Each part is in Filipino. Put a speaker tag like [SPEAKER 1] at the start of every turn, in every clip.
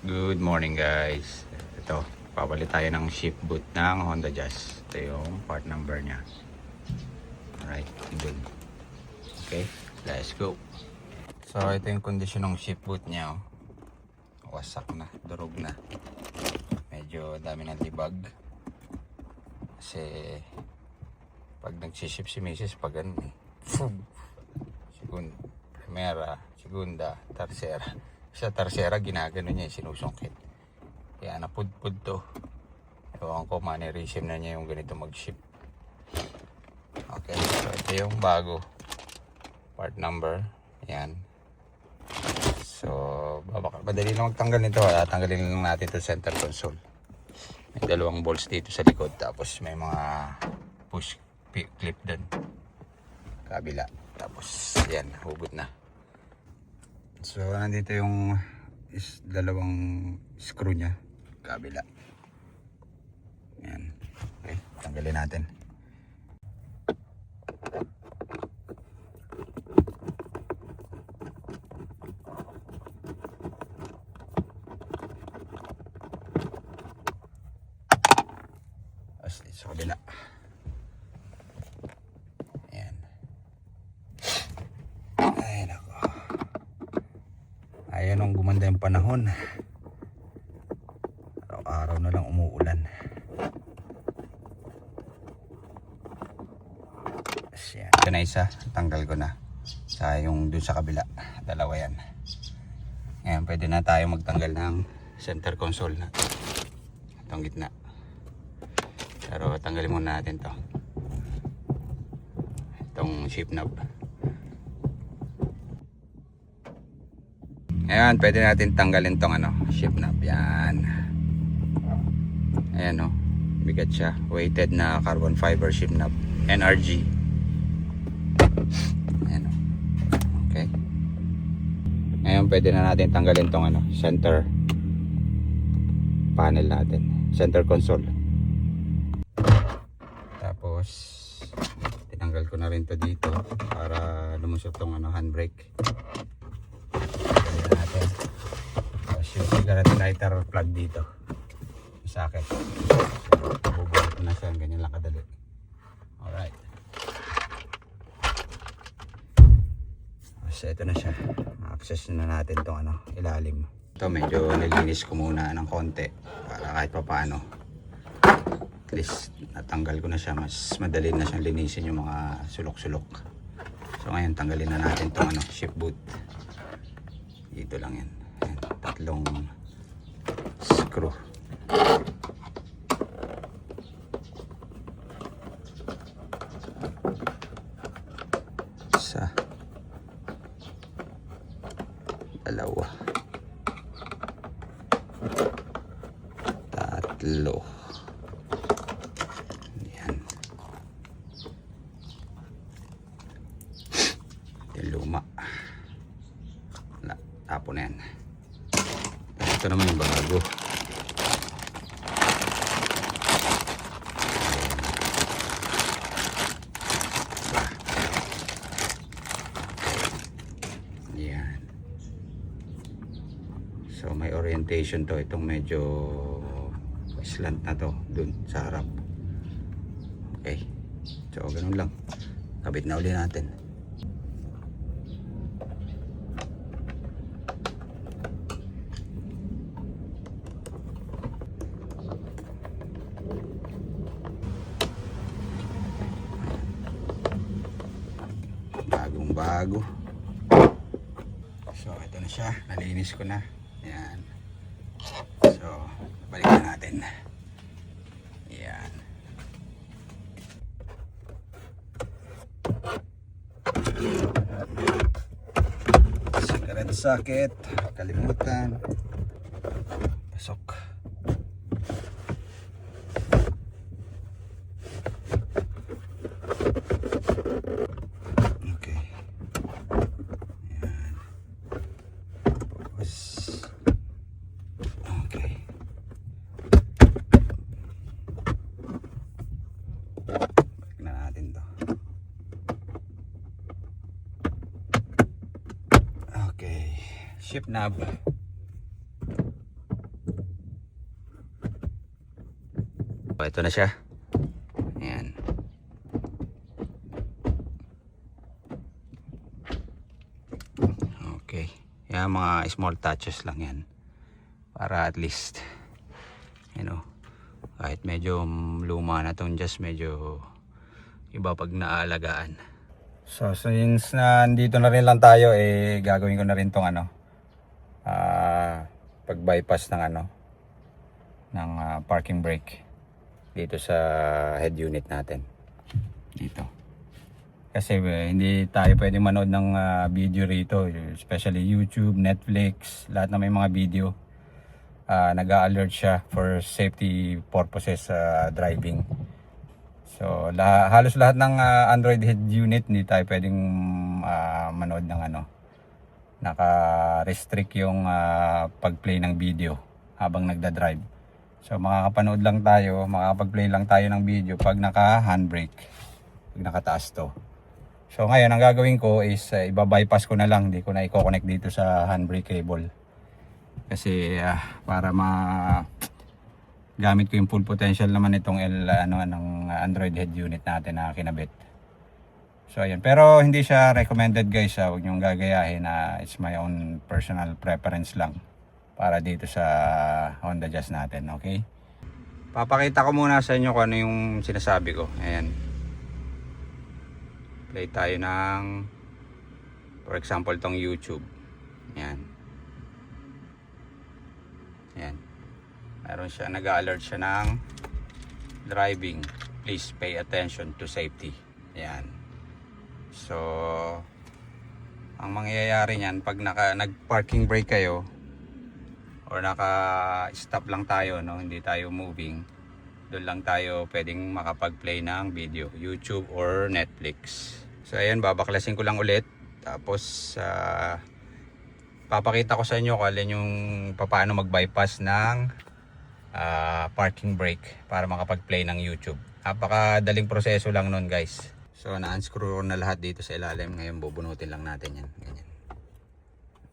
[SPEAKER 1] Good morning guys. Ito, papalit tayo ng shift boot ng Honda Jazz. Ito yung part number niya. Alright, good. Okay, let's go. So ito yung kondisyon ng shift boot niya. Wasak na, durog na. Medyo dami ng libag. Kasi pag nagsiship si Mrs. pag ganun eh. Primera, segunda, tercera. Sa tercera ginagano niya, sinusungkit. Kaya napudpud to. Ewan ko, mannerism na niya yung ganito mag-ship. Okay, so ito yung bago. Part number. Yan. So, madali lang magtanggal nito. Tatanggalin lang natin ito center console. May dalawang bolts dito sa likod. Tapos may mga push clip dun. Kabila. Tapos, yan, hugot na. So, nandito yung dalawang screw nya. Kabila. Yan. Okay, tanggalin natin. Tapos, sa kabila. Ayan ang gumanda yung panahon. Araw-araw na lang umuulan. Ayan. Ito na isa. Tanggal ko na. Sa yung dun sa kabila. Dalawa yan. Ayan. Pwede na tayo magtanggal ng center console na. Itong gitna. Pero tanggalin muna natin to. Itong shift knob. Ayan, pwede natin tanggalin tong shift knob. Yan. Ayan o. Bigat siya. Weighted na carbon fiber shift knob. NRG. Ayan o. Okay. Ngayon, pwede na natin tanggalin tong center panel natin. Center console. Tapos, tinanggal ko na rin to dito para lumusot tong handbrake. Natin. Tapos yung cigarette lighter plug dito sa socket. So, bubuhat ko na siya. Ganyan lang kadali. Alright. So ito na siya. Access na natin itong ilalim. Ito medyo nilinis ko muna ng konti para kahit pa paano at least natanggal ko na siya. Mas madali na siyang linisin yung mga sulok-sulok. So ngayon tanggalin na natin itong shift boot. Dito lang yan. Ayan, tatlong screw. Isa. Dalawa. Tatlo. Yan. Yung luma. Tapo na yan. Ito naman yung bago. Yan. So may orientation to. Itong medyo slant na to dun sa harap. Okay. So ganun lang. Kabit na uli natin. Bago. So ito na siya, nalinis ko na. Yan. So balikan natin. Yan. Cigarette socket, kalimutan. Pasok. shift knob. Ito na siya. Ayan. Okay. Yan, mga small touches lang yan. Para at least, you know, kahit medyo luma na itong just medyo iba pag naalagaan. So since nandito na rin lang tayo, gagawin ko na rin tong pag bypass ng parking brake dito sa head unit natin dito. Kasi hindi tayo pwedeng manood ng video rito, especially YouTube, Netflix, lahat na may mga video. Nag-a-alert siya for safety purposes driving. So halos lahat ng Android head unit hindi tayo pwedeng manood ng naka-restrict yung pag-play ng video habang nagda-drive. So makakapanood lang tayo, makakapag-play lang tayo ng video pag naka-handbrake, pag nakataas to. So ngayon ang gagawin ko is iba-bypass ko na lang, hindi ko na i-connect dito sa handbrake cable. Kasi para gamit ko yung full potential naman itong ng Android head unit natin na kinabit. So ayun, pero hindi siya recommended guys, huwag niyong gagayahin. It's my own personal preference lang para dito sa Honda Jazz natin, okay? Papakita ko muna sa inyo kung ano yung sinasabi ko. Ayan. Play tayo ng, for example, tong YouTube. Ayan. Ayan. Meron siya, nag-alert siya ng driving. Please pay attention to safety. Ayan. So, ang mangyayari niyan, pag nag-parking brake kayo, or naka-stop lang tayo, no? Hindi tayo moving, doon lang tayo pwedeng makapag-play ng video, YouTube or Netflix. So, ayan, babaklasin ko lang ulit. Tapos, papakita ko sa inyo kung alin yung paano mag-bypass ng parking brake para makapag-play ng YouTube. Napakadaling proseso lang nun guys. So na-unscrew na lahat dito sa ilalim. Ngayon bubunutin lang natin yan. Ganyan.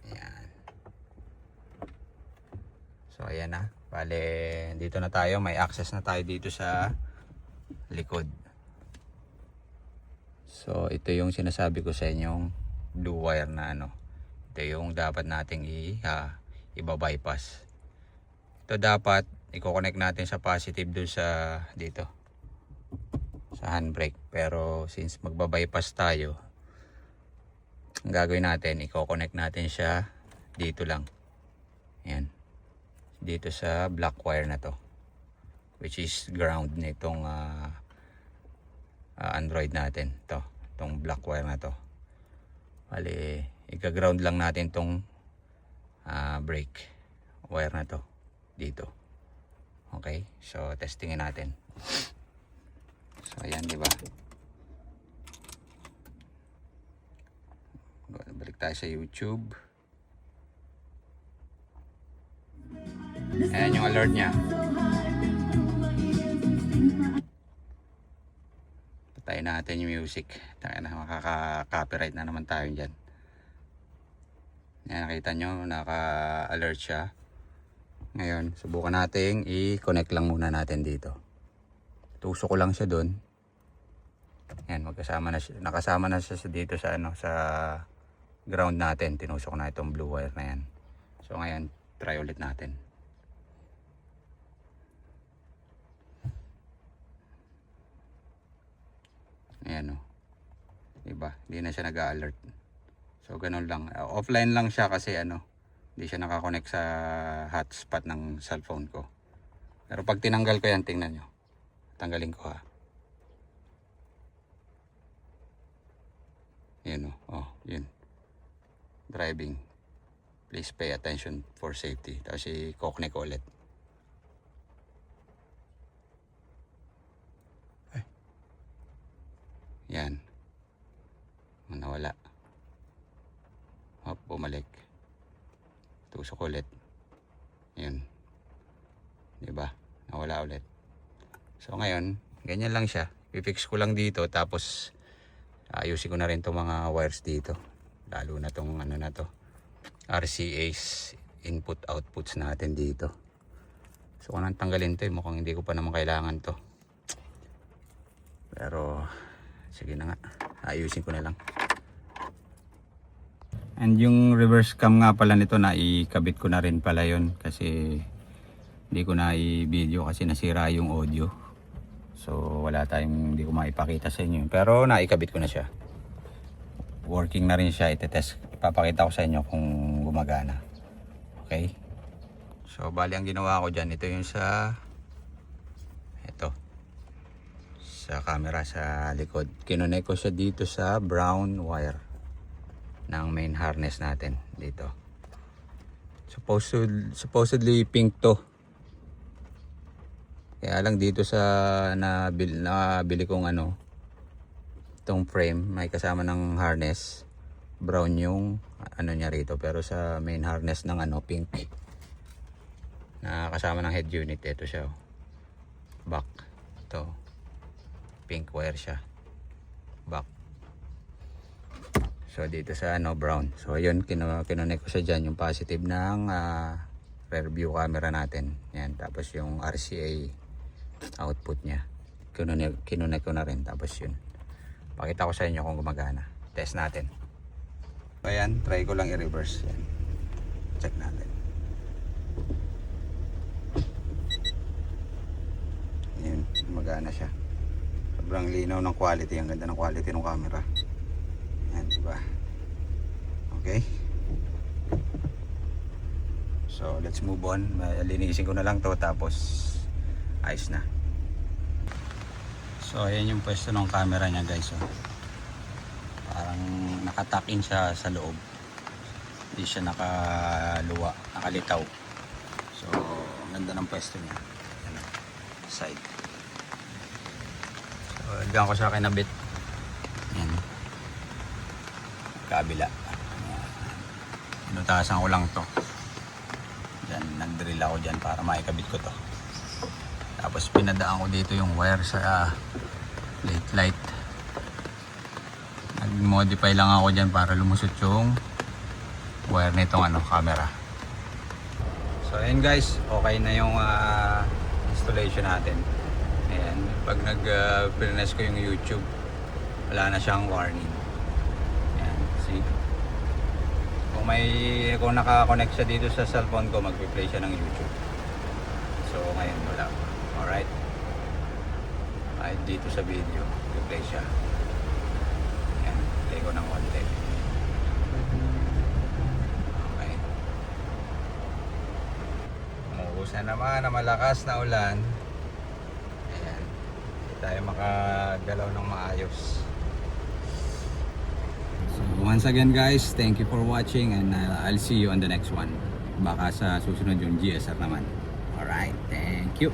[SPEAKER 1] Ayan. So ayan na. Bale dito na tayo. May access na tayo dito sa likod. So ito yung sinasabi ko sa inyong blue wire na ito yung dapat nating iba-bypass. Ito dapat i-connect natin sa positive doon sa dito sa handbrake, pero since magba-bypass tayo, ang gagawin natin, i-connect natin siya dito lang. Ayan. Dito sa black wire na to, which is ground nitong Android natin. Itong black wire na to. Bali, i-ground lang natin tong brake wire na to dito. Okay, so testingin natin. So ayan, di ba? Balik tayo sa YouTube. Ayan yung alert niya. Patayin natin yung music. Makaka-copyright na naman tayo dyan. Ayan, nakita nyo, naka-alert siya. Ngayon, subukan nating i-connect lang muna natin dito. Tuso ko lang siya doon. Ayan, nakasama na siya dito sa sa ground natin. Tinusok na itong blue wire na yan. So ngayon, try ulit natin. Ayan diba? Hindi na siya nag-alert. So ganun lang. Offline lang siya kasi hindi siya nakakonect sa hotspot ng cellphone ko. Pero pag tinanggal ko yan, tingnan nyo. Tanggalin ko Yun yun. Driving. Please pay attention for safety. Tapos i-connect ko ulit. Yan. Nawala. Bumalik. Tusok ulit. Yun. Diba? Nawala ulit. So ngayon, ganyan lang siya. I-fix ko lang dito. Tapos ayusin ko na rin itong mga wires dito. Lalo na itong na to. RCA's input outputs natin dito. So kung nang tanggalin to, mukhang hindi ko pa naman kailangan to. Pero sige na nga, ayusin ko na lang. And yung reverse cam nga pala nito, na ikabit ko na rin pala yun kasi hindi ko na i-video kasi nasira yung audio. So wala tayong, hindi ko maipakita sa inyo. Pero naikabit ko na siya. Working na rin siya, itetest. Ipapakita ko sa inyo kung gumagana. Okay? So bali ang ginawa ko dyan, ito yung sa camera sa likod. Kinonek ko siya dito sa brown wire ng main harness natin dito. Supposedly pink to. Kaya lang dito sa nabili kong itong frame, may kasama ng harness, brown yung niya rito, pero sa main harness ng pink na kasama ng head unit. Ito siya, back, ito pink wire siya, back. So dito sa brown. So ayun, kinonek ko siya dyan, yung positive ng rear view camera natin. Yan, tapos yung RCA output niya kinonek ko na rin. Tapos yun, pakita ko sa inyo kung gumagana. Test natin. Ayan, try ko lang i-reverse. Yan, check natin. Yan, gumagana siya. Sobrang linaw ng quality, ang ganda ng quality ng camera. Yan, diba? Okay. So let's move on. Linisin ko na lang to, tapos ayos na. So ayan yung pwesto ng camera niya, guys. So, parang nakatuck in siya sa loob. Hindi siya nakaluwa, nakalitaw. So ang ganda ng pwesto niya. Yan, side. So diyan ko siya kinabit. Yan, kabila. Inutasan ko lang to. Diyan, nag-drill ako dyan para maikabit ko to. Tapos pinadaan ko dito yung wire sa late light. Nag-modify lang ako dyan para lumusot yung wire nitong camera. So ayun guys, okay na yung installation natin. Ayan, pag nag-press ko yung YouTube, wala na siyang warning. Ayan, see? Kung naka-connect siya dito sa cellphone ko, mag-play siya ng YouTube. So ngayon wala. Alright. Kahit dito sa video, mag-play siya. Ayan, play ko ng konti. Okay. Umuus na naman na malakas na ulan. Ayan, hindi tayo makagalaw ng maayos. So once again guys, thank you for watching, and I'll see you on the next one. Baka sa susunod yung GSR naman. Alright, thank you.